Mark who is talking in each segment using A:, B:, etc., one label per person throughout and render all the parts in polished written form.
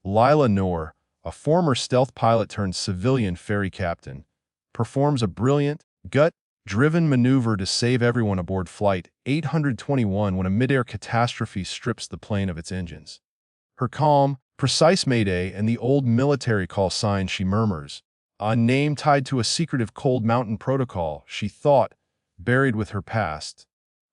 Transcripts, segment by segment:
A: Lila Noor, a former stealth pilot turned civilian ferry captain, performs a brilliant, gut-driven maneuver to save everyone aboard Flight 821 when a midair catastrophe strips the plane of its engines. Her calm, precise mayday and the old military call sign she murmurs, a name tied to a secretive cold mountain protocol she thought buried with her past,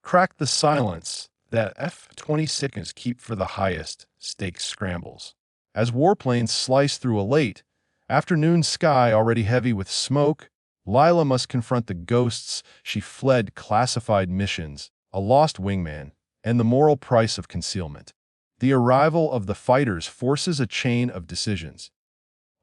A: cracked the silence that F-26s keep for the highest stakes scrambles. As warplanes slice through a late afternoon sky already heavy with smoke, Lila must confront the ghosts she fled, classified missions, a lost wingman, and the moral price of concealment. The arrival of the fighters forces a chain of decisions.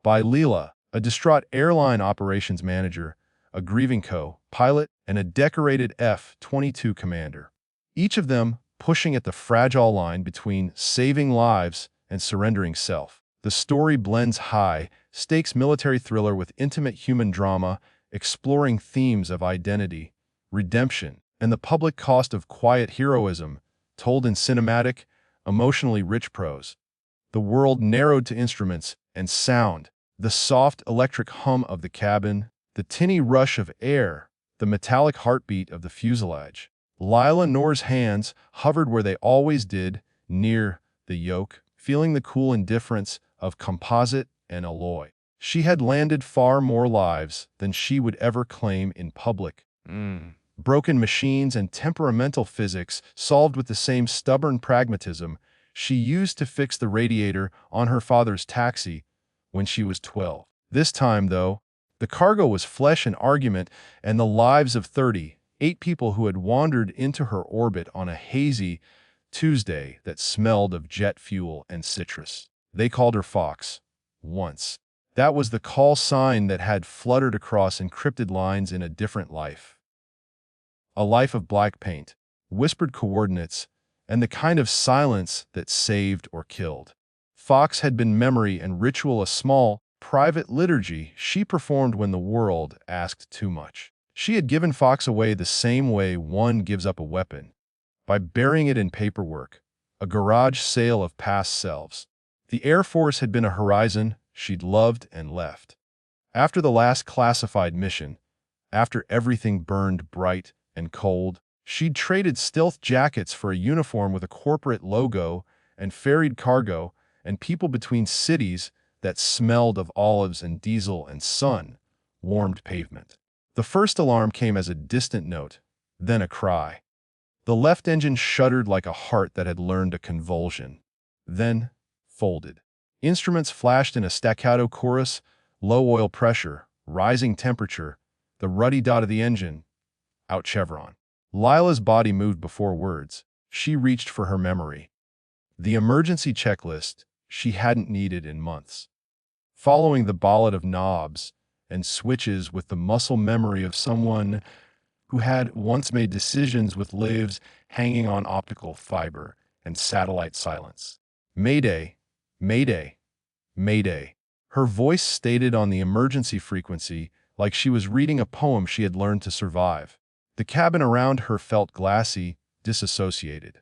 A: By Leela, a distraught airline operations manager, a grieving co-pilot, and a decorated F-22 commander. Each of them pushing at the fragile line between saving lives and surrendering self. The story blends high-stakes military thriller with intimate human drama, exploring themes of identity, redemption, and the public cost of quiet heroism, told in cinematic, emotionally rich prose. The world narrowed to instruments and sound, the soft electric hum of the cabin, the tinny rush of air, the metallic heartbeat of the fuselage. Lila Noor's hands hovered where they always did, near the yoke, feeling the cool indifference of composite and alloy. She had landed far more lives than she would ever claim in public. Broken machines and temperamental physics solved with the same stubborn pragmatism she used to fix the radiator on her father's taxi when she was 12. This time, though, the cargo was flesh and argument, and the lives of 38 people who had wandered into her orbit on a hazy Tuesday that smelled of jet fuel and citrus. They called her Fox, once. That was the call sign that had fluttered across encrypted lines in a different life. A life of black paint, whispered coordinates, and the kind of silence that saved or killed. Fox had been memory and ritual, a small, private liturgy she performed when the world asked too much. She had given Fox away the same way one gives up a weapon, by burying it in paperwork, a garage sale of past selves. The Air Force had been a horizon she'd loved and left. After the last classified mission, after everything burned bright and cold, she'd traded stealth jackets for a uniform with a corporate logo and ferried cargo and people between cities that smelled of olives and diesel and sun-warmed pavement. The first alarm came as a distant note, then a cry. The left engine shuddered like a heart that had learned a convulsion, then folded. Instruments flashed in a staccato chorus, low oil pressure, rising temperature, the ruddy dot of the engine, out chevron. Lila's body moved before words. She reached for her memory. The emergency checklist she hadn't needed in months. Following the ballad of knobs and switches with the muscle memory of someone who had once made decisions with lives hanging on optical fiber and satellite silence. Mayday, mayday, mayday. Her voice stated on the emergency frequency like she was reading a poem she had learned to survive. The cabin around her felt glassy, disassociated.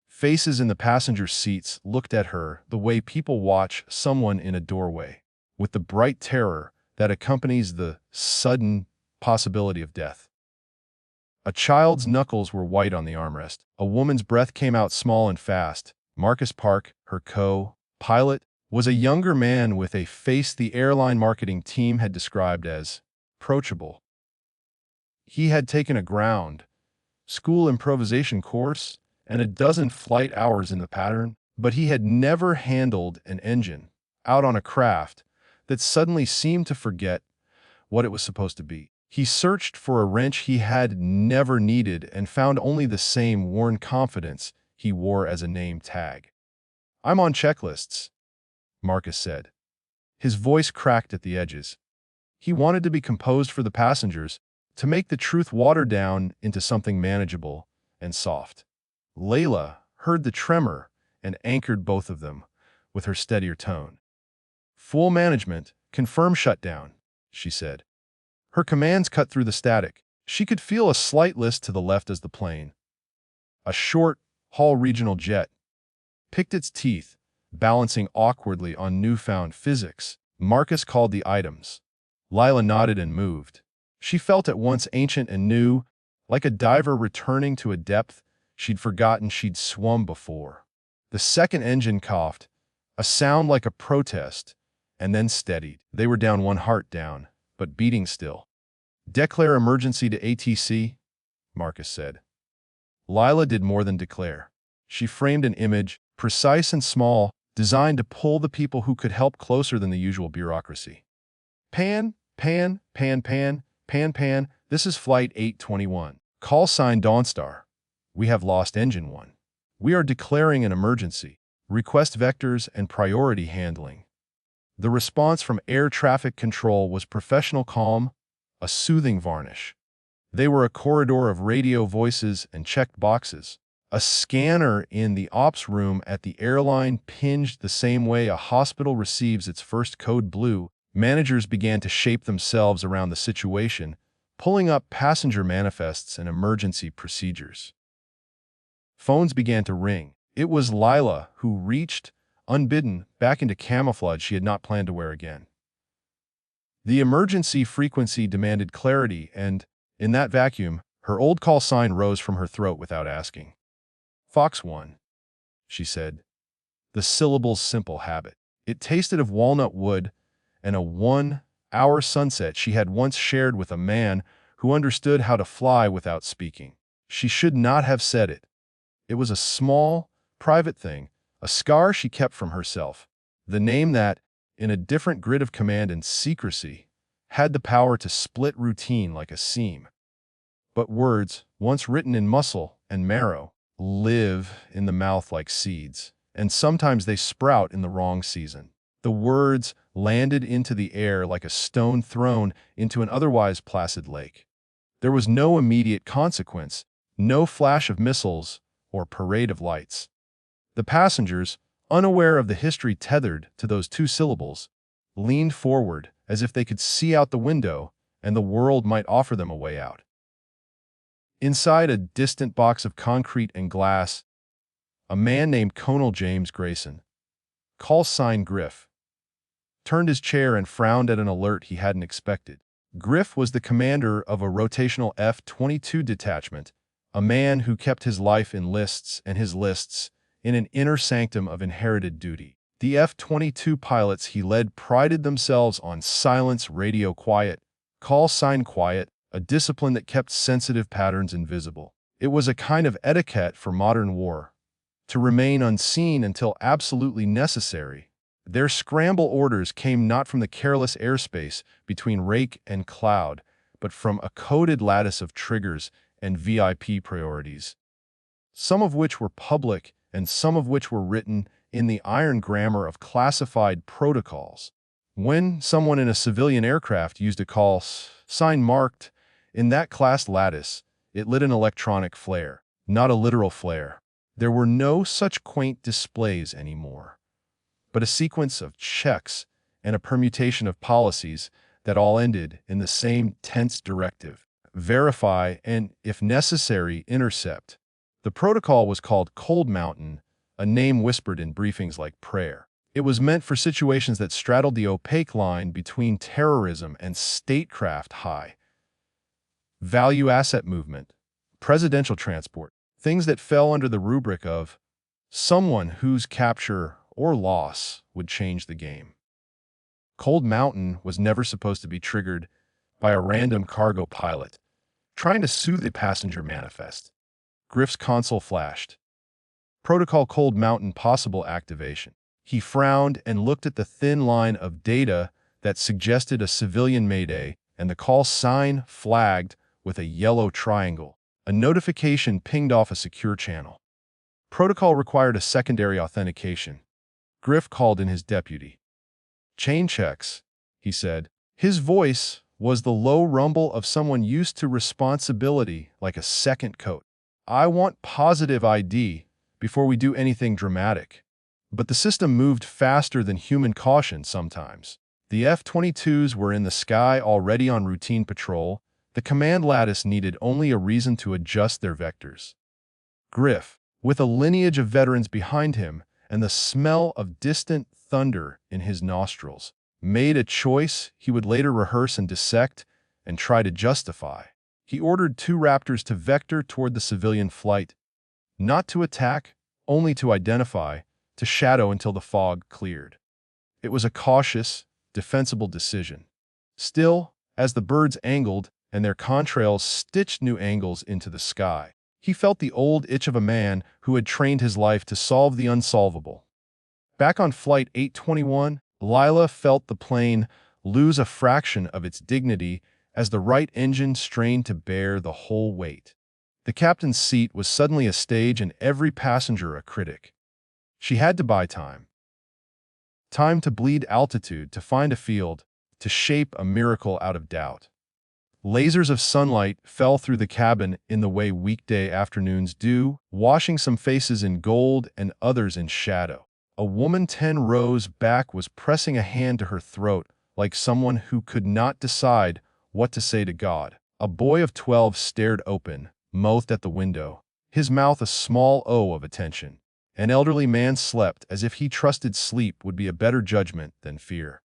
A: Faces in the passenger seats looked at her the way people watch someone in a doorway, with the bright terror that accompanies the sudden possibility of death. A child's knuckles were white on the armrest. A woman's breath came out small and fast. Marcus Park, her co-pilot, was a younger man with a face the airline marketing team had described as approachable. He had taken a ground school improvisation course and a dozen flight hours in the pattern, but he had never handled an engine out on a craft that suddenly seemed to forget what it was supposed to be. He searched for a wrench he had never needed and found only the same worn confidence he wore as a name tag. "I'm on checklists," Marcus said. His voice cracked at the edges. He wanted to be composed for the passengers, to make the truth watered down into something manageable and soft. Layla heard the tremor and anchored both of them with her steadier tone. "Full management, confirm shutdown," she said. Her commands cut through the static. She could feel a slight list to the left as the plane, a short, haul regional jet, picked its teeth, balancing awkwardly on newfound physics. Marcus called the items. Lila nodded and moved. She felt at once ancient and new, like a diver returning to a depth she'd forgotten she'd swum before. The second engine coughed, a sound like a protest, and then steadied. They were down, one heart down, but beating still. "Declare emergency to ATC," Marcus said. Lila did more than declare. She framed an image, precise and small, designed to pull the people who could help closer than the usual bureaucracy. "Pan, pan, pan, pan, pan, pan, this is Flight 821. Call sign Dawnstar. We have lost Engine 1. We are declaring an emergency. Request vectors and priority handling." The response from air traffic control was professional calm, a soothing varnish. They were a corridor of radio voices and checked boxes. A scanner in the ops room at the airline pinged the same way a hospital receives its first code blue. Managers began to shape themselves around the situation, pulling up passenger manifests and emergency procedures. Phones began to ring. It was Lila who reached, unbidden, back into camouflage she had not planned to wear again. The emergency frequency demanded clarity, and, in that vacuum, her old call sign rose from her throat without asking. "Fox 1, she said. The syllable's simple habit. It tasted of walnut wood and a 1-hour sunset she had once shared with a man who understood how to fly without speaking. She should not have said it. It was a small, private thing, a scar she kept from herself, the name that, in a different grid of command and secrecy, had the power to split routine like a seam. But words, once written in muscle and marrow, live in the mouth like seeds, and sometimes they sprout in the wrong season. The words landed into the air like a stone thrown into an otherwise placid lake. There was no immediate consequence, no flash of missiles or parade of lights. The passengers, unaware of the history tethered to those two syllables, leaned forward as if they could see out the window and the world might offer them a way out. Inside a distant box of concrete and glass, a man named Colonel James Grayson, call sign Griff, turned his chair and frowned at an alert he hadn't expected. Griff was the commander of a rotational F-22 detachment, a man who kept his life in lists and his lists in an inner sanctum of inherited duty. The F-22 pilots he led prided themselves on silence, radio quiet, call sign quiet, a discipline that kept sensitive patterns invisible. It was a kind of etiquette for modern war, to remain unseen until absolutely necessary. Their scramble orders came not from the careless airspace between rake and cloud, but from a coded lattice of triggers and VIP priorities, some of which were public and some of which were written in the iron grammar of classified protocols. When someone in a civilian aircraft used a call sign marked in that class lattice, it lit an electronic flare, not a literal flare. There were no such quaint displays anymore, but a sequence of checks and a permutation of policies that all ended in the same tense directive: verify and, if necessary, intercept. The protocol was called Cold Mountain, a name whispered in briefings like prayer. It was meant for situations that straddled the opaque line between terrorism and statecraft, high value asset movement, presidential transport, things that fell under the rubric of someone whose capture or loss would change the game. Cold Mountain was never supposed to be triggered by a random cargo pilot trying to soothe a passenger manifest. Griff's console flashed. Protocol Cold Mountain possible activation. He frowned and looked at the thin line of data that suggested a civilian mayday, and the call sign flagged with a yellow triangle. A notification pinged off a secure channel. Protocol required a secondary authentication. Griff called in his deputy. "Chain checks," he said. His voice was the low rumble of someone used to responsibility like a second coat. "I want positive ID before we do anything dramatic." But the system moved faster than human caution sometimes. The F-22s were in the sky already on routine patrol. The command lattice needed only a reason to adjust their vectors. Griff, with a lineage of veterans behind him and the smell of distant thunder in his nostrils. Made a choice he would later rehearse and dissect and try to justify. He ordered 2 Raptors to vector toward the civilian flight, not to attack, only to identify, to shadow until the fog cleared. It was a cautious, defensible decision. Still, as the birds angled and their contrails stitched new angles into the sky, he felt the old itch of a man who had trained his life to solve the unsolvable. Back on Flight 821, Lila felt the plane lose a fraction of its dignity as the right engine strained to bear the whole weight. The captain's seat was suddenly a stage and every passenger a critic. She had to buy time. Time to bleed altitude, to find a field, to shape a miracle out of doubt. Lasers of sunlight fell through the cabin in the way weekday afternoons do, washing some faces in gold and others in shadow. A woman 10 rows back was pressing a hand to her throat like someone who could not decide what to say to God. A boy of 12 stared open, mouthed at the window, his mouth a small O of attention. An elderly man slept as if he trusted sleep would be a better judgment than fear.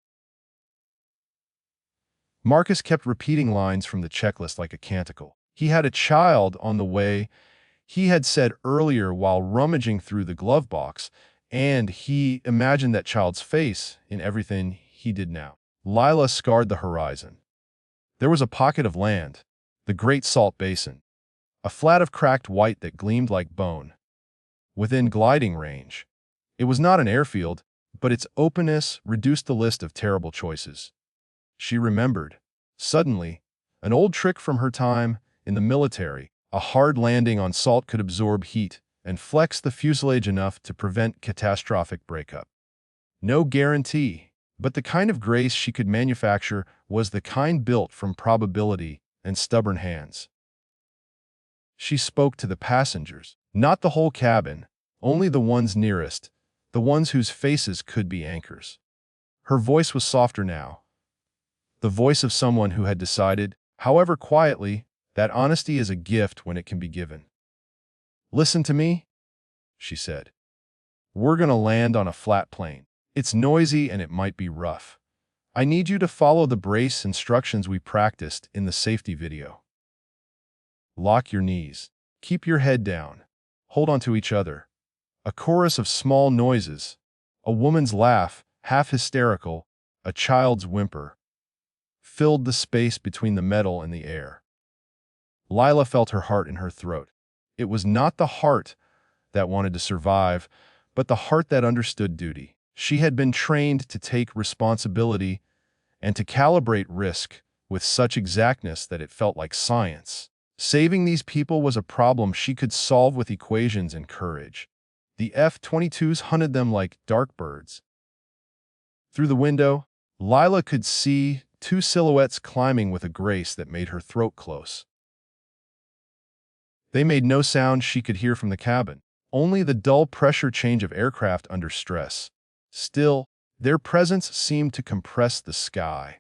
A: Marcus kept repeating lines from the checklist like a canticle. He had a child on the way, he had said earlier while rummaging through the glove box, and he imagined that child's face in everything he did now. Lila scarred the horizon. There was a pocket of land, the Great Salt Basin, a flat of cracked white that gleamed like bone. Within gliding range. It was not an airfield, but its openness reduced the list of terrible choices. She remembered, suddenly, an old trick from her time in the military. A hard landing on salt could absorb heat and flex the fuselage enough to prevent catastrophic breakup. No guarantee, but the kind of grace she could manufacture was the kind built from probability and stubborn hands. She spoke to the passengers, not the whole cabin, only the ones nearest, the ones whose faces could be anchors. Her voice was softer now, the voice of someone who had decided, however quietly, that honesty is a gift when it can be given. "Listen to me," she said. "We're going to land on a flat plane. It's noisy and it might be rough. I need you to follow the brace instructions we practiced in the safety video. Lock your knees. Keep your head down. Hold on to each other." A chorus of small noises, a woman's laugh, half hysterical, a child's whimper, filled the space between the metal and the air. Lila felt her heart in her throat. It was not the heart that wanted to survive, but the heart that understood duty. She had been trained to take responsibility and to calibrate risk with such exactness that it felt like science. Saving these people was a problem she could solve with equations and courage. The F-22s hunted them like dark birds. Through the window, Lila could see 2 silhouettes climbing with a grace that made her throat close. They made no sound she could hear from the cabin, only the dull pressure change of aircraft under stress. Still, their presence seemed to compress the sky.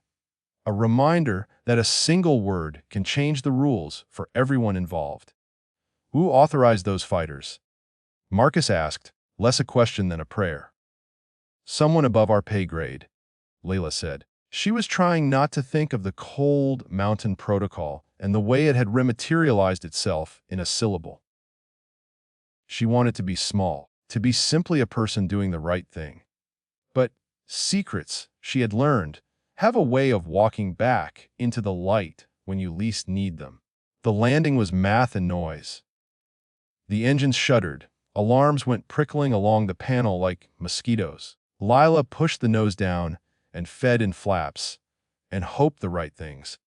A: A reminder that a single word can change the rules for everyone involved. "Who authorized those fighters?" Marcus asked, less a question than a prayer. "Someone above our pay grade," Layla said. She was trying not to think of the cold mountain protocol and the way it had rematerialized itself in a syllable. She wanted to be small, to be simply a person doing the right thing. But secrets, she had learned, have a way of walking back into the light when you least need them. The landing was math and noise. The engines shuddered. Alarms went prickling along the panel like mosquitoes. Lila pushed the nose down and fed in flaps and hoped the right things.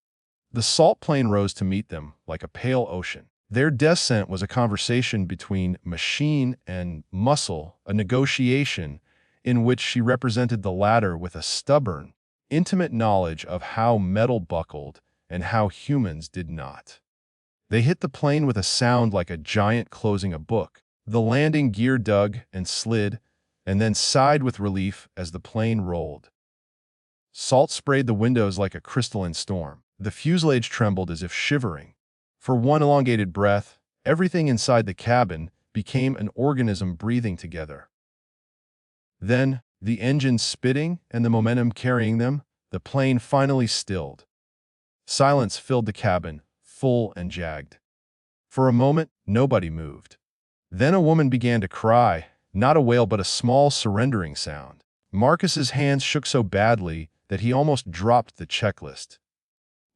A: The salt plane rose to meet them like a pale ocean. Their descent was a conversation between machine and muscle, a negotiation in which she represented the latter with a stubborn, intimate knowledge of how metal buckled and how humans did not. They hit the plane with a sound like a giant closing a book. The landing gear dug and slid, and then sighed with relief as the plane rolled. Salt sprayed the windows like a crystalline storm. The fuselage trembled as if shivering. For one elongated breath, everything inside the cabin became an organism breathing together. Then, the engine spitting and the momentum carrying them, the plane finally stilled. Silence filled the cabin, full and jagged. For a moment, nobody moved. Then a woman began to cry, not a wail but a small surrendering sound. Marcus's hands shook so badly that he almost dropped the checklist.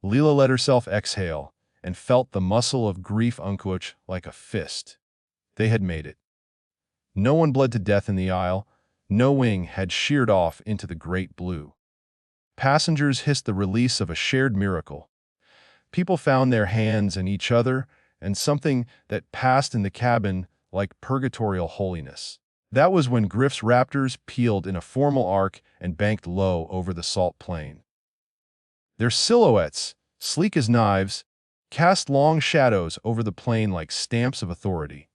A: Leela let herself exhale and felt the muscle of grief unclench like a fist. They had made it. No one bled to death in the aisle. No wing had sheared off into the great blue. Passengers hissed the release of a shared miracle. People found their hands and each other, and something that passed in the cabin like purgatorial holiness. That was when Griff's Raptors peeled in a formal arc and banked low over the salt plain. Their silhouettes, sleek as knives, cast long shadows over the plain like stamps of authority.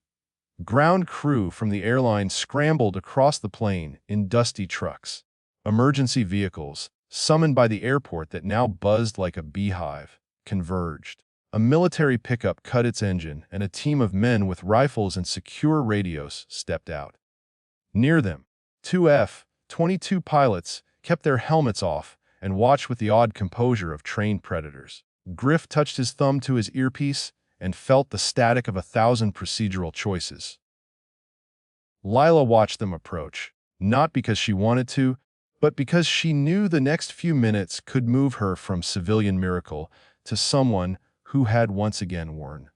A: Ground crew from the airline scrambled across the plain in dusty trucks. Emergency vehicles, summoned by the airport that now buzzed like a beehive, converged. A military pickup cut its engine, and a team of men with rifles and secure radios stepped out. Near them, two F-22 pilots kept their helmets off and watched with the odd composure of trained predators. Griff touched his thumb to his earpiece and felt the static of 1,000 procedural choices. Lila watched them approach, not because she wanted to, but because she knew the next few minutes could move her from civilian miracle to someone who had once again worn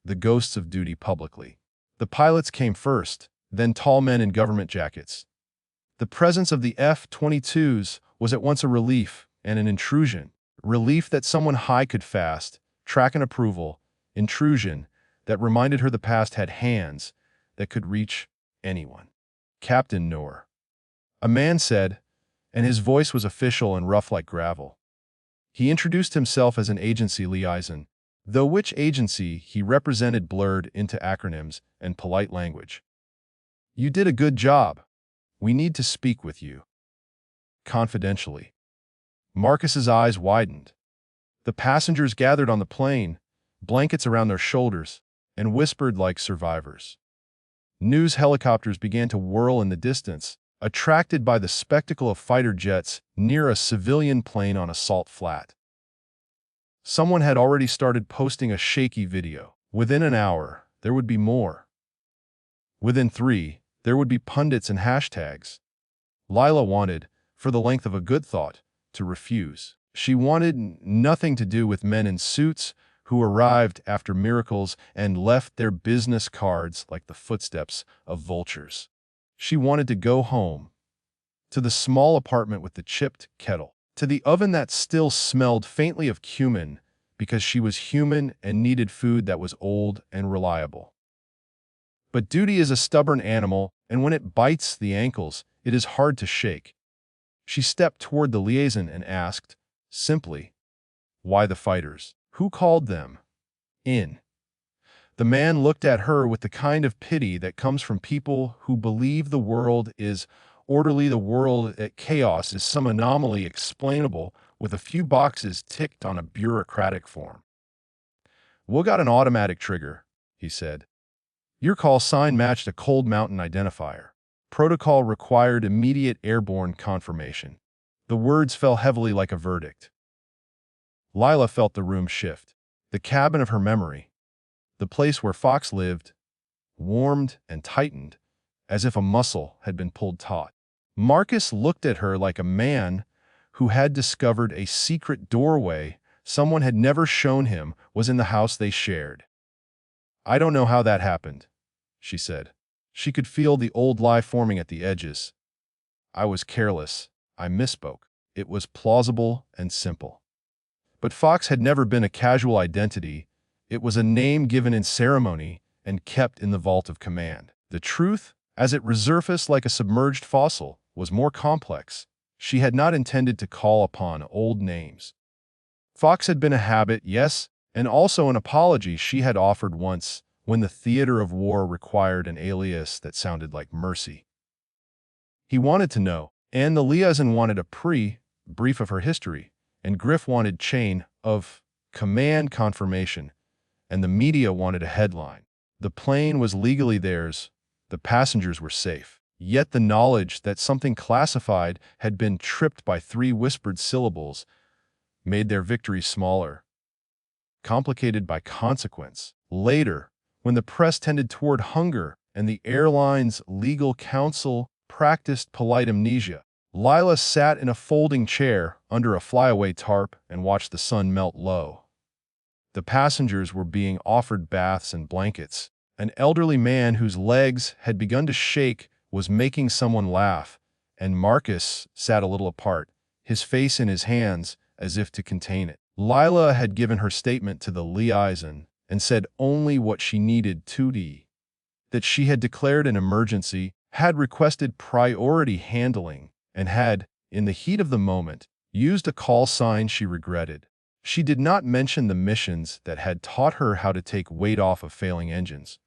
A: the ghosts of duty publicly. The pilots came first, then tall men in government jackets. The presence of the F-22s was at once a relief and an intrusion. Relief that someone high could fast, track and approval. Intrusion that reminded her the past had hands that could reach anyone. Captain Noor, a man said, and his voice was official and rough like gravel. He introduced himself as an agency liaison, though which agency he represented blurred into acronyms and polite language. You did a good job. We need to speak with you. Confidentially. Marcus's eyes widened. The passengers gathered on the plane, blankets around their shoulders, and whispered like survivors. News helicopters began to whirl in the distance, attracted by the spectacle of fighter jets near a civilian plane on a salt flat. Someone had already started posting a shaky video. Within an hour, there would be more. Within 3, there would be pundits and hashtags. Lila wanted, for the length of a good thought, to refuse. She wanted nothing to do with men in suits who arrived after miracles and left their business cards like the footsteps of vultures. She wanted to go home, to the small apartment with the chipped kettle, to the oven that still smelled faintly of cumin because she was human and needed food that was old and reliable. But duty is a stubborn animal, and when it bites the ankles, it is hard to shake. She stepped toward the liaison and asked, simply, why the fighters? Who called them in? The man looked at her with the kind of pity that comes from people who believe the world is orderly, the world at chaos is some anomaly explainable with a few boxes ticked on a bureaucratic form. "We got an automatic trigger," he said. "Your call sign matched a Cold Mountain identifier. Protocol required immediate airborne confirmation." The words fell heavily like a verdict. Lila felt the room shift. The cabin of her memory, the place where Fox lived, warmed and tightened, as if a muscle had been pulled taut. Marcus looked at her like a man who had discovered a secret doorway someone had never shown him was in the house they shared. "I don't know how that happened," she said. She could feel the old lie forming at the edges. "I was careless. I misspoke." It was plausible and simple. But Fox had never been a casual identity. It was a name given in ceremony and kept in the vault of command. The truth, as it resurfaced like a submerged fossil, was more complex. She had not intended to call upon old names. Fox had been a habit, yes, and also an apology she had offered once when the theater of war required an alias that sounded like mercy. He wanted to know, and the liaison wanted a brief of her history, and Griff wanted chain of command confirmation, and the media wanted a headline. The plane was legally theirs. The passengers were safe. Yet the knowledge that something classified had been tripped by 3 whispered syllables made their victory smaller, complicated by consequence. Later, when the press tended toward hunger and the airline's legal counsel practiced polite amnesia, Lila sat in a folding chair under a flyaway tarp and watched the sun melt low. The passengers were being offered baths and blankets. An elderly man whose legs had begun to shake was making someone laugh, and Marcus sat a little apart, his face in his hands as if to contain it. Lila had given her statement to the liaison and said only what she needed to do. That she had declared an emergency, had requested priority handling, and had, in the heat of the moment, used a call sign she regretted. She did not mention the missions that had taught her how to take weight off of failing engines.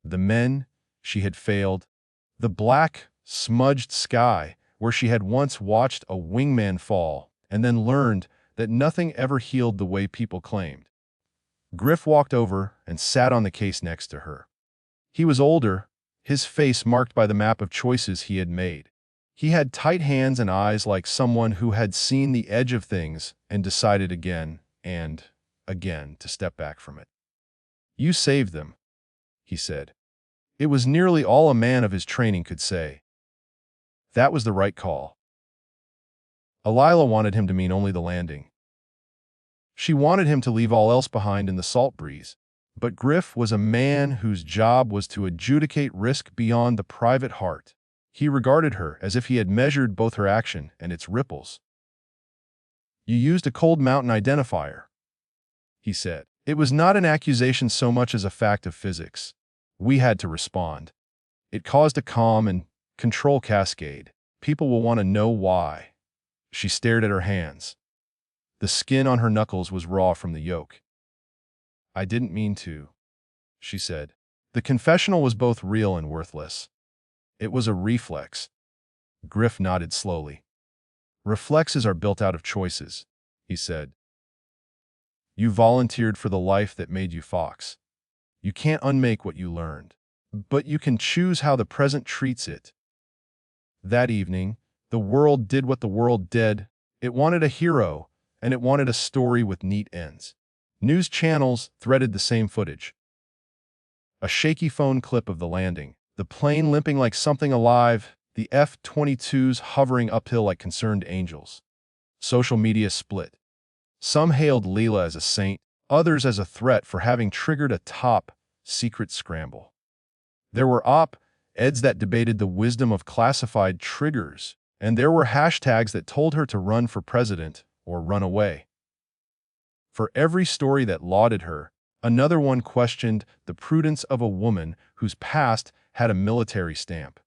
A: The men she had failed, the black, smudged sky where she had once watched a wingman fall and then learned that nothing ever healed the way people claimed. Griff walked over and sat on the case next to her. He was older, his face marked by the map of choices he had made. He had tight hands and eyes like someone who had seen the edge of things and decided again and again to step back from it. "You saved them," he said. It was nearly all a man of his training could say. That was the right call. Alila wanted him to mean only the landing. She wanted him to leave all else behind in the salt breeze. But Griff was a man whose job was to adjudicate risk beyond the private heart. He regarded her as if he had measured both her action and its ripples. "You used a cold mountain identifier," he said. It was not an accusation so much as a fact of physics. We had to respond. It caused a calm and control cascade. People will want to know why. She stared at her hands. The skin on her knuckles was raw from the yoke. "I didn't mean to," she said. The confessional was both real and worthless. It was a reflex. Griff nodded slowly. "Reflexes are built out of choices," he said. "You volunteered for the life that made you Fox. You can't unmake what you learned, but you can choose how the present treats it." That evening, the world did what the world did. It wanted a hero, and it wanted a story with neat ends. News channels threaded the same footage. A shaky phone clip of the landing, the plane limping like something alive, the F-22s hovering uphill like concerned angels. Social media split. Some hailed Leela as a saint, others as a threat for having triggered a top-secret scramble. There were op-eds that debated the wisdom of classified triggers, and there were hashtags that told her to run for president or run away. For every story that lauded her, another one questioned the prudence of a woman whose past had a military stamp.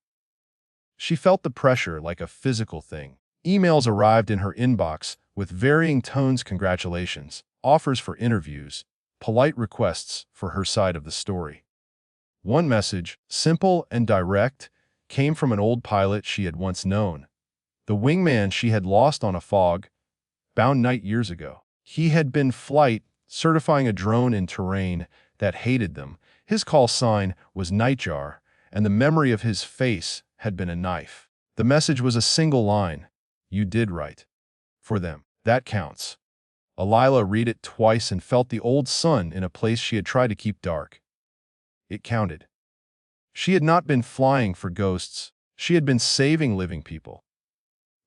A: She felt the pressure like a physical thing. Emails arrived in her inbox with varying tones: congratulations, offers for interviews, polite requests for her side of the story. One message, simple and direct, came from an old pilot she had once known, the wingman she had lost on a fog-bound night years ago. He had been flight certifying a drone in terrain that hated them. His call sign was Nightjar, and the memory of his face had been a knife. The message was a single line: "You did right. For them. That counts." Alila read it twice and felt the old sun in a place she had tried to keep dark. It counted. She had not been flying for ghosts. She had been saving living people.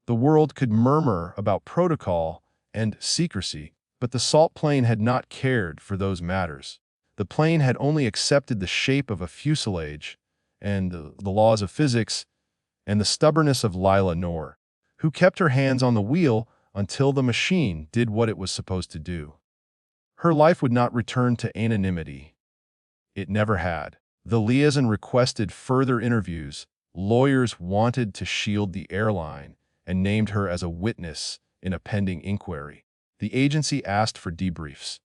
A: The world could murmur about protocol and secrecy, but the salt plane had not cared for those matters. The plane had only accepted the shape of a fuselage and the laws of physics and the stubbornness of Lila Noor, who kept her hands on the wheel until the machine did what it was supposed to do. Her life would not return to anonymity. It never had. The liaison requested further interviews. Lawyers wanted to shield the airline and named her as a witness in a pending inquiry. The agency asked for debriefs.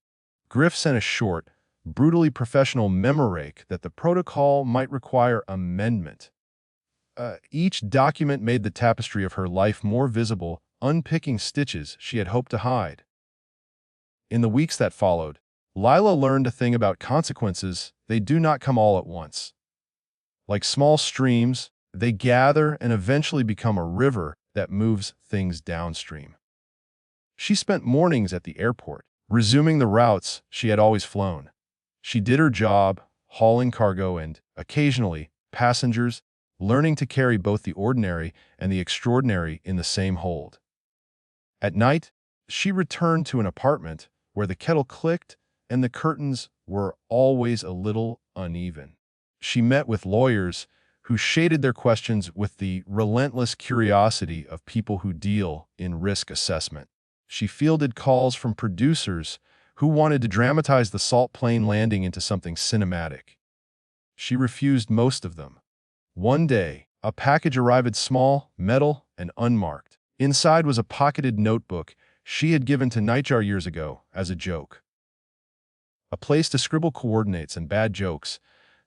A: Griff sent a short, brutally professional memorake that the protocol might require amendment. Each document made the tapestry of her life more visible, unpicking stitches she had hoped to hide. In the weeks that followed, Lila learned a thing about consequences: they do not come all at once. Like small streams, They gather and eventually become a river that moves things downstream. She spent mornings at the airport, resuming the routes she had always flown. She did her job, hauling cargo and, occasionally, passengers, learning to carry both the ordinary and the extraordinary in the same hold. At night, she returned to an apartment where the kettle clicked and the curtains were always a little uneven. She met with lawyers who shaded their questions with the relentless curiosity of people who deal in risk assessment. She fielded calls from producers who wanted to dramatize the salt plane landing into something cinematic. She refused most of them. One day, a package arrived small, metal, and unmarked. Inside was a pocketed notebook she had given to Nightjar years ago as a joke. A place to scribble coordinates and bad jokes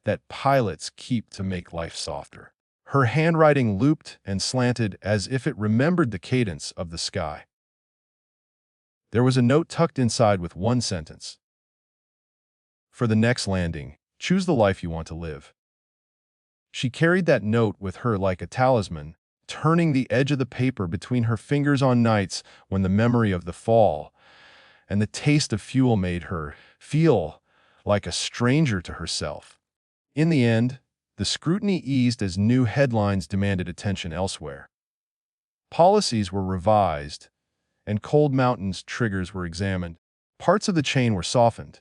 A: that pilots keep to make life softer. Her handwriting looped and slanted as if it remembered the cadence of the sky. There was a note tucked inside with one sentence. For the next landing, choose the life you want to live. She carried that note with her like a talisman, turning the edge of the paper between her fingers on nights when the memory of the fall and the taste of fuel made her feel like a stranger to herself. In the end, the scrutiny eased as new headlines demanded attention elsewhere. Policies were revised, and Cold Mountain's triggers were examined. Parts of the chain were softened.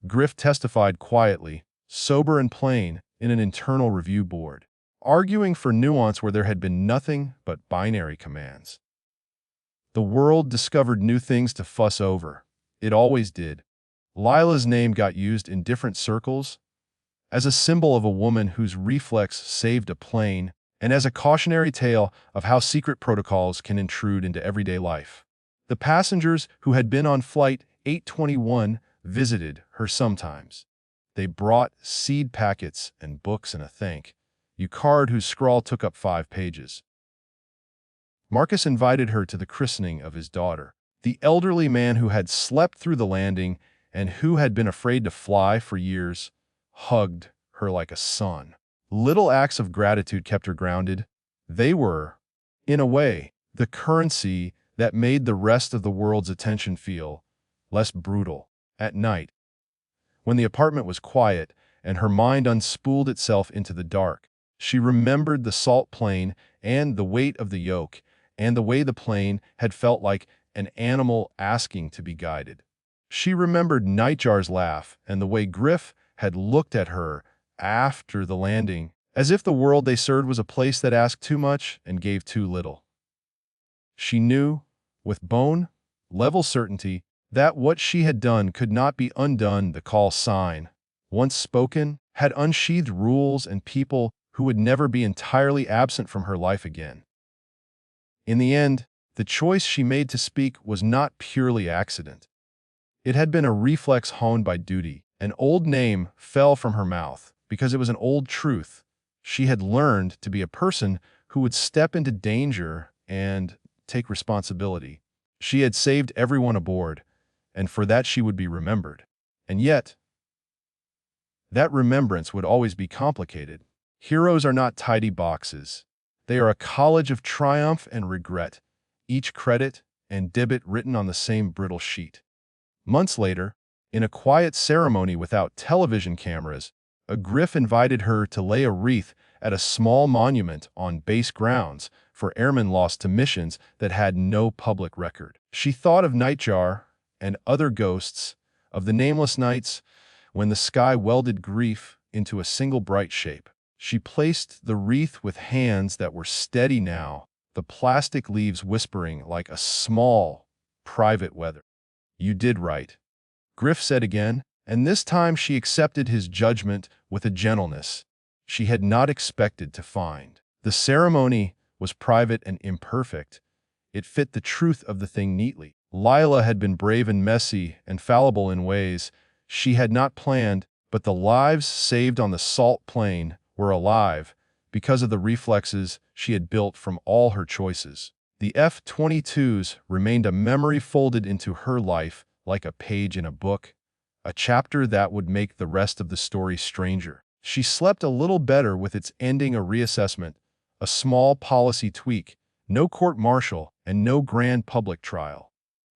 A: Griff testified quietly, sober and plain, in an internal review board, arguing for nuance where there had been nothing but binary commands. The world discovered new things to fuss over. It always did. Lila's name got used in different circles, as a symbol of a woman whose reflex saved a plane, and as a cautionary tale of how secret protocols can intrude into everyday life. The passengers who had been on Flight 821 visited her sometimes. They brought seed packets and books and a thank you card whose scrawl took up 5 pages. Marcus invited her to the christening of his daughter. The elderly man who had slept through the landing and who had been afraid to fly for years hugged her like a son. Little acts of gratitude kept her grounded. They were, in a way, the currency that made the rest of the world's attention feel less brutal. At night, when the apartment was quiet and her mind unspooled itself into the dark, she remembered the salt plane and the weight of the yoke and the way the plane had felt like an animal asking to be guided. She remembered Nightjar's laugh and the way Griff had looked at her after the landing, as if the world they served was a place that asked too much and gave too little. She knew, with bone-level certainty, that what she had done could not be undone. The call sign, once spoken, had unsheathed rules and people who would never be entirely absent from her life again. In the end, the choice she made to speak was not purely accident. It had been a reflex honed by duty. An old name fell from her mouth because it was an old truth. She had learned to be a person who would step into danger and take responsibility. She had saved everyone aboard, and for that she would be remembered. And yet, that remembrance would always be complicated. Heroes are not tidy boxes. They are a college of triumph and regret, each credit and debit written on the same brittle sheet. Months later, in a quiet ceremony without television cameras, a Griff invited her to lay a wreath at a small monument on base grounds for airmen lost to missions that had no public record. She thought of Nightjar and other ghosts, of the nameless nights when the sky welded grief into a single bright shape. She placed the wreath with hands that were steady now, the plastic leaves whispering like a small, private weather. "You did right," Griff said again, and this time she accepted his judgment with a gentleness she had not expected to find. The ceremony was private and imperfect. It fit the truth of the thing neatly. Lila had been brave and messy and fallible in ways she had not planned, but the lives saved on the salt plane were alive because of the reflexes she had built from all her choices. The F-22s remained a memory folded into her life like a page in a book, a chapter that would make the rest of the story stranger. She slept a little better with its ending a reassessment, A small policy tweak, no court-martial, and no grand public trial.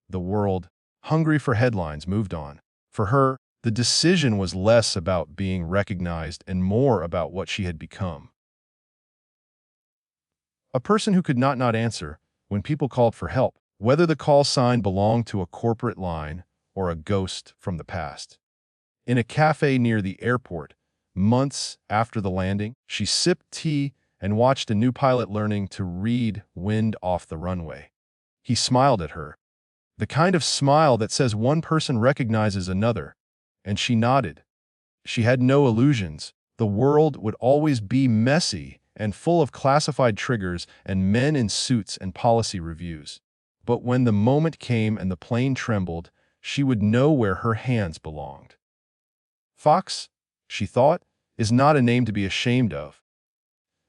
A: The world, hungry for headlines, moved on. For her, the decision was less about being recognized and more about what she had become. A person who could not answer when people called for help, whether the call sign belonged to a corporate line or a ghost from the past. In a cafe near the airport, months after the landing, she sipped tea and watched a new pilot learning to read wind off the runway. He smiled at her, the kind of smile that says one person recognizes another, and she nodded. She had no illusions. The world would always be messy and full of classified triggers and men in suits and policy reviews. But when the moment came and the plane trembled, she would know where her hands belonged. Fox, she thought, is not a name to be ashamed of.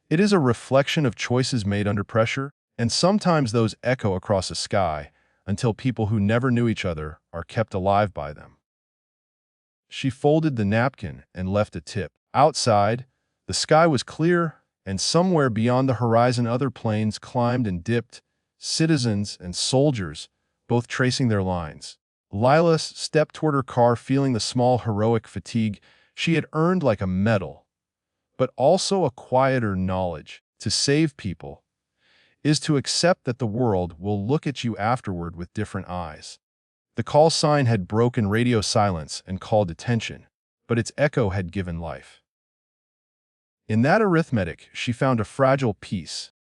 A: It is a reflection of choices made under pressure, and sometimes those echo across the sky until people who never knew each other are kept alive by them. She folded the napkin and left a tip. Outside, the sky was clear, and somewhere beyond the horizon other planes climbed and dipped, citizens and soldiers, both tracing their lines. Lila stepped toward her car, feeling the small heroic fatigue she had earned like a medal, but also a quieter knowledge. To save people is to accept that the world will look at you afterward with different eyes. The call sign had broken radio silence and called attention, but its echo had given life. In that arithmetic, she found a fragile piece,